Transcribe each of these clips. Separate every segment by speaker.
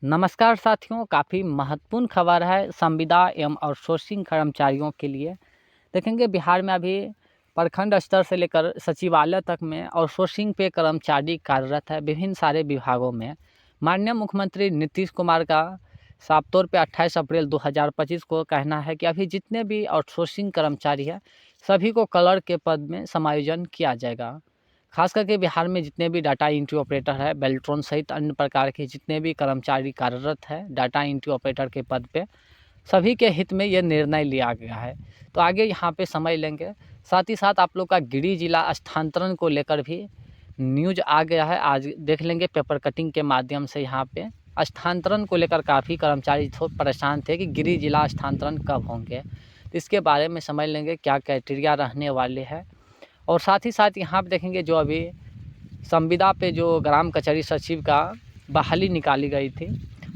Speaker 1: नमस्कार साथियों, काफ़ी महत्वपूर्ण खबर है संविदा एवं आउटसोर्सिंग कर्मचारियों के लिए। देखेंगे बिहार में अभी प्रखंड स्तर से लेकर सचिवालय तक में आउटसोर्सिंग पे कर्मचारी कार्यरत है विभिन्न सारे विभागों में। माननीय मुख्यमंत्री नीतीश कुमार का साफ तौर पे 28 अप्रैल 2025 को कहना है कि अभी जितने भी आउटसोर्सिंग कर्मचारी हैं सभी को क्लर्क के पद में समायोजन किया जाएगा। खास करके बिहार में जितने भी डाटा एंट्री ऑपरेटर है, बेल्ट्रॉन सहित अन्य प्रकार के जितने भी कर्मचारी कार्यरत है डाटा एंट्री ऑपरेटर के पद पे, सभी के हित में ये निर्णय लिया गया है। तो आगे यहाँ पे समझ लेंगे। साथ ही साथ आप लोग का गिरिडीह जिला स्थानांतरण को लेकर भी न्यूज आ गया है। आज देख लेंगे पेपर कटिंग के माध्यम से। यहाँ पे स्थानांतरण को लेकर काफ़ी कर्मचारी थोड़ा परेशान थे कि गिरिडीह जिला स्थानांतरण कब होंगे। तो इसके बारे में समझ लेंगे क्या क्राइटेरिया रहने वाले हैं। और साथ ही साथ यहाँ पे देखेंगे जो अभी संविदा पे जो ग्राम कचहरी सचिव का बहाली निकाली गई थी,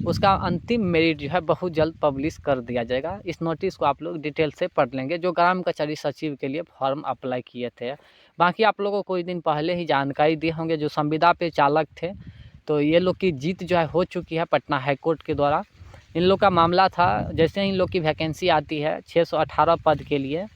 Speaker 1: उसका अंतिम मेरिट जो है बहुत जल्द पब्लिश कर दिया जाएगा। इस नोटिस को आप लोग डिटेल से पढ़ लेंगे जो ग्राम कचहरी सचिव के लिए फॉर्म अप्लाई किए थे। बाकी आप लोगों को कुछ दिन पहले ही जानकारी दिए होंगे जो संविदा पे चालक थे, तो ये लोग की जीत जो है हो चुकी है पटना हाईकोर्ट के द्वारा। इन लोग का मामला था, जैसे इन लोग की वैकेंसी आती है 618 पद के लिए,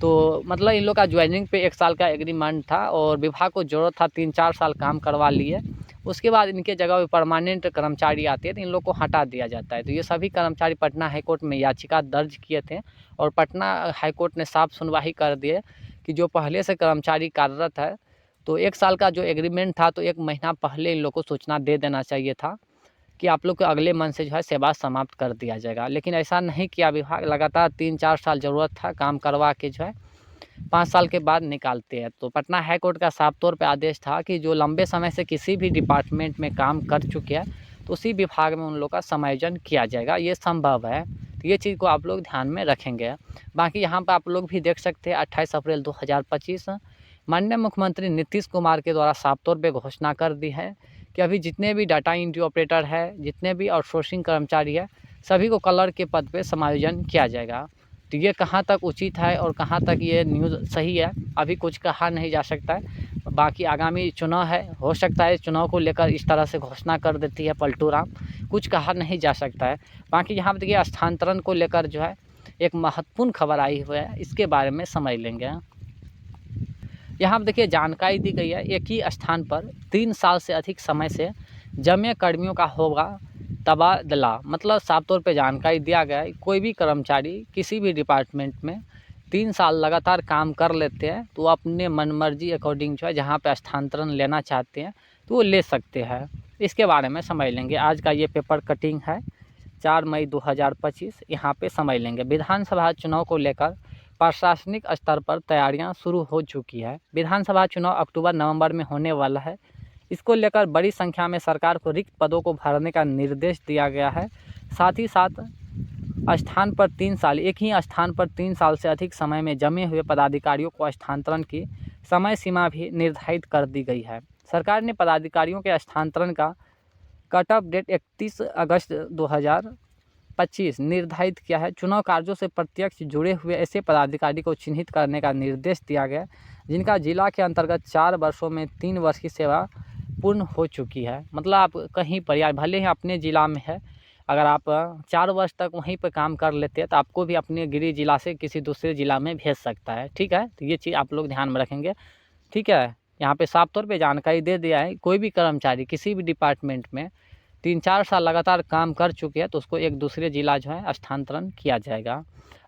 Speaker 1: तो मतलब इन लोग का ज्वाइनिंग पे 1 साल का एग्रीमेंट था और विभाग को ज़रूरत था 3-4 साल काम करवा लिए। उसके बाद इनके जगह पे परमानेंट कर्मचारी आते हैं तो इन लोग को हटा दिया जाता है। तो ये सभी कर्मचारी पटना हाईकोर्ट में याचिका दर्ज किए थे और पटना हाईकोर्ट ने साफ सुनवाई कर दिए कि जो पहले से कर्मचारी कार्यरत है, तो 1 साल का जो एग्रीमेंट था तो 1 महीना पहले इन लोग को सूचना दे देना चाहिए था कि आप लोग को अगले मंथ से जो है सेवा समाप्त कर दिया जाएगा। लेकिन ऐसा नहीं किया विभाग, लगातार 3-4 साल ज़रूरत था काम करवा के जो है 5 साल के बाद निकालते हैं। तो पटना हाईकोर्ट का साफ तौर पे आदेश था कि जो लंबे समय से किसी भी डिपार्टमेंट में काम कर चुके हैं तो उसी विभाग में उन लोग का समायोजन किया जाएगा, ये संभव है। तो ये चीज़ को आप लोग ध्यान में रखेंगे। बाकी यहाँ पर आप लोग भी देख सकते हैं 28 अप्रैल 2025 माननीय मुख्यमंत्री नीतीश कुमार के द्वारा साफ तौर पे घोषणा कर दी है कि अभी जितने भी डाटा एंट्री ऑपरेटर है, जितने भी आउटसोर्सिंग कर्मचारी है, सभी को क्लर्क के पद पे समायोजन किया जाएगा। तो ये कहाँ तक उचित है और कहाँ तक ये न्यूज़ सही है, अभी कुछ कहा नहीं जा सकता है। बाकी आगामी चुनाव है, हो सकता है चुनाव को लेकर इस तरह से घोषणा कर देती है पलटू राम, कुछ कहा नहीं जा सकता है। बाकी यहाँ पर देखिए स्थानांतरण को लेकर जो है एक महत्वपूर्ण खबर आई हुई है, इसके बारे में समझ लेंगे। यहाँ पर देखिए जानकारी दी गई है, एक ही स्थान पर 3 साल से अधिक समय से जमे कर्मियों का होगा तबादला। मतलब साफ तौर पे जानकारी दिया गया है कोई भी कर्मचारी किसी भी डिपार्टमेंट में 3 साल लगातार काम कर लेते हैं तो अपने मनमर्जी अकॉर्डिंग जो है जहाँ पे स्थानांतरण लेना चाहते हैं तो वो ले सकते हैं। इसके बारे में समझ लेंगे। आज का ये पेपर कटिंग है 4 मई 2025। यहाँ पे समझ लेंगे विधानसभा चुनाव को लेकर प्रशासनिक स्तर पर तैयारियां शुरू हो चुकी है। विधानसभा चुनाव अक्टूबर-नवंबर में होने वाला है। इसको लेकर बड़ी संख्या में सरकार को रिक्त पदों को भरने का निर्देश दिया गया है। साथ ही साथ स्थान पर 3 साल, एक ही स्थान पर 3 साल से अधिक समय में जमे हुए पदाधिकारियों को स्थानांतरण की समय सीमा भी निर्धारित कर दी गई है। सरकार ने पदाधिकारियों के स्थानांतरण का कट ऑफ डेट 31 अगस्त 2025 निर्धारित किया है। चुनाव कार्यों से प्रत्यक्ष जुड़े हुए ऐसे पदाधिकारी को चिन्हित करने का निर्देश दिया गया जिनका जिला के अंतर्गत 4 वर्षों में 3 वर्ष की सेवा पूर्ण हो चुकी है। मतलब आप कहीं पर या भले ही अपने ज़िला में है, अगर आप 4 वर्ष तक वहीं पर काम कर लेते हैं तो आपको भी अपने गृह जिला से किसी दूसरे ज़िला में भेज सकता है। ठीक है, तो ये चीज़ आप लोग ध्यान में रखेंगे। ठीक है, यहाँ पे साफ तौर पे जानकारी दे दिया है कोई भी कर्मचारी किसी भी डिपार्टमेंट में 3-4 साल लगातार काम कर चुके हैं तो उसको एक दूसरे ज़िला जो है स्थानांतरण किया जाएगा।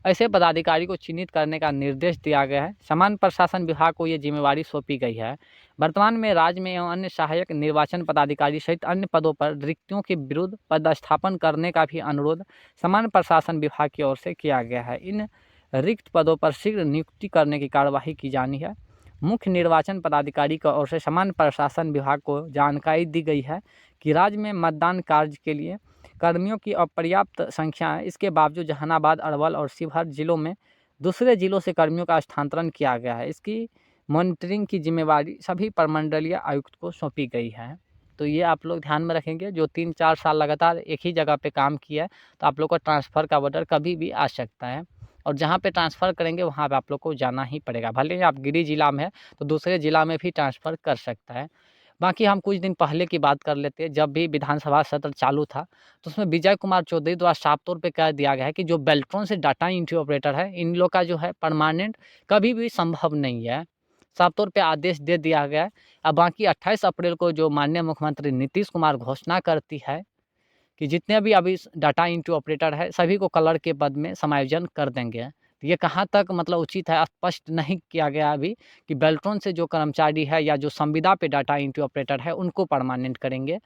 Speaker 1: ऐसे पदाधिकारी को चिन्हित करने का निर्देश दिया गया है। सामान्य प्रशासन विभाग को ये जिम्मेवारी सौंपी गई है। वर्तमान में राज्य में एवं अन्य सहायक निर्वाचन पदाधिकारी सहित अन्य पदों पर रिक्तियों के विरुद्ध पदस्थापन करने का भी अनुरोध सामान्य प्रशासन विभाग की ओर से किया गया है। इन रिक्त पदों पर शीघ्र नियुक्ति करने की कार्यवाही की जानी है। मुख्य निर्वाचन पदाधिकारी की ओर से सामान्य प्रशासन विभाग को जानकारी दी गई है कि राज्य में मतदान कार्य के लिए कर्मियों की अपर्याप्त संख्या है। इसके बावजूद जहानाबाद, अरवल और शिवहर जिलों में दूसरे जिलों से कर्मियों का स्थानांतरण किया गया है। इसकी मॉनिटरिंग की जिम्मेवारी सभी प्रमंडलीय आयुक्त को सौंपी गई है। तो ये आप लोग ध्यान में रखेंगे। जो 3-4 साल लगातार एक ही जगह पे काम किया है तो आप लोग को ट्रांसफ़र का ऑर्डर कभी भी आ सकता है और जहाँ पे ट्रांसफ़र करेंगे वहाँ पे आप लोग को जाना ही पड़ेगा। भले ही आप गिरिडीह जिला में है तो दूसरे ज़िला में भी ट्रांसफ़र कर सकता है। बाकी हम कुछ दिन पहले की बात कर लेते हैं, जब भी विधानसभा सत्र चालू था, तो उसमें विजय कुमार चौधरी द्वारा साफ तौर पे कह दिया गया है कि जो बेल्ट्रॉन से डाटा एंट्री ऑपरेटर है, इन लोग का जो है परमानेंट कभी भी संभव नहीं है। साफ तौर पे आदेश दे दिया गया है। अब बाकी 28 अप्रैल को जो माननीय मुख्यमंत्री नीतीश कुमार घोषणा करती है कि जितने भी अभी डाटा एंट्री ऑपरेटर है, सभी को कलर के पद में समायोजन कर देंगे। तो ये कहाँ तक मतलब उचित है, स्पष्ट नहीं किया गया अभी कि बेल्ट्रॉन से जो कर्मचारी है या जो संविदा पे डाटा एंट्री ऑपरेटर है, उनको परमानेंट करेंगे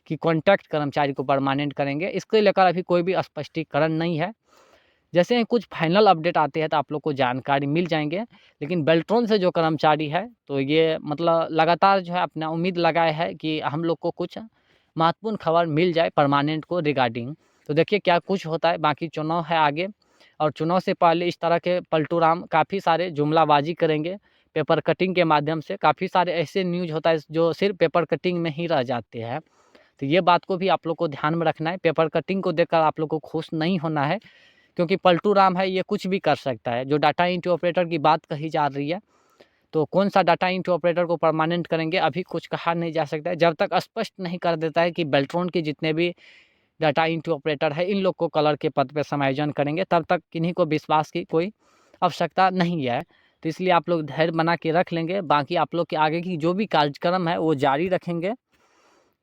Speaker 1: कि कॉन्ट्रैक्ट कर्मचारी को परमानेंट करेंगे। इसको लेकर अभी कोई भी स्पष्टीकरण नहीं है। जैसे ही कुछ फाइनल अपडेट आते हैं तो आप लोग को जानकारी मिल जाएंगे। लेकिन बेल्ट्रॉन से जो कर्मचारी है, तो ये मतलब लगातार जो है अपना उम्मीद लगाए है कि हम लोग को कुछ महत्वपूर्ण खबर मिल जाए परमानेंट को रिगार्डिंग। तो देखिए क्या कुछ होता है। बाकी चुनाव है आगे, और चुनाव से पहले इस तरह के पलटू राम काफ़ी सारे जुमलाबाजी करेंगे पेपर कटिंग के माध्यम से। काफ़ी सारे ऐसे न्यूज़ होता है जो सिर्फ पेपर कटिंग में ही रह जाते हैं। तो ये बात को भी आप लोग को ध्यान में रखना है। पेपर कटिंग को देखकर आप लोग को खुश नहीं होना है, क्योंकि पलटू राम है, ये कुछ भी कर सकता है। जो डाटा एंट्री ऑपरेटर की बात कही जा रही है, तो कौन सा डाटा एंट्री ऑपरेटर को परमानेंट करेंगे अभी कुछ कहा नहीं जा सकता है। जब तक स्पष्ट नहीं कर देता है कि बेल्ट्रॉन के जितने भी डाटा एंट्री ऑपरेटर है, इन लोग को कलर के पद पर समायोजन करेंगे, तब तक किन्हीं को विश्वास की कोई आवश्यकता नहीं है। तो इसलिए आप लोग धैर्य बना के रख लेंगे। बाकी आप लोग के आगे की जो भी कार्यक्रम है वो जारी रखेंगे,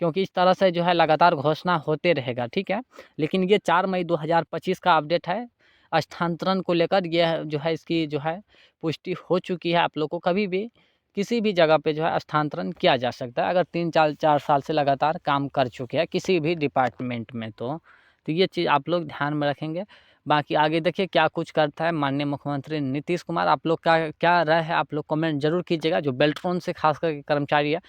Speaker 1: क्योंकि इस तरह से जो है लगातार घोषणा होते रहेगा, ठीक है। लेकिन ये 4 मई 2025 का अपडेट है। स्थानांतरण को लेकर ये जो है इसकी जो है पुष्टि हो चुकी है। आप लोग को कभी भी किसी भी जगह पे जो है स्थानांतरण किया जा सकता है, अगर 3-4 साल से लगातार काम कर चुके हैं किसी भी डिपार्टमेंट में। तो ये चीज़ आप लोग ध्यान में रखेंगे। बाकी आगे देखिए क्या कुछ करता है माननीय मुख्यमंत्री नीतीश कुमार। आप लोग का क्या राय है, आप लोग कमेंट जरूर कीजिएगा। जो बेल्ट्रॉन से खास करके कर्मचारी है,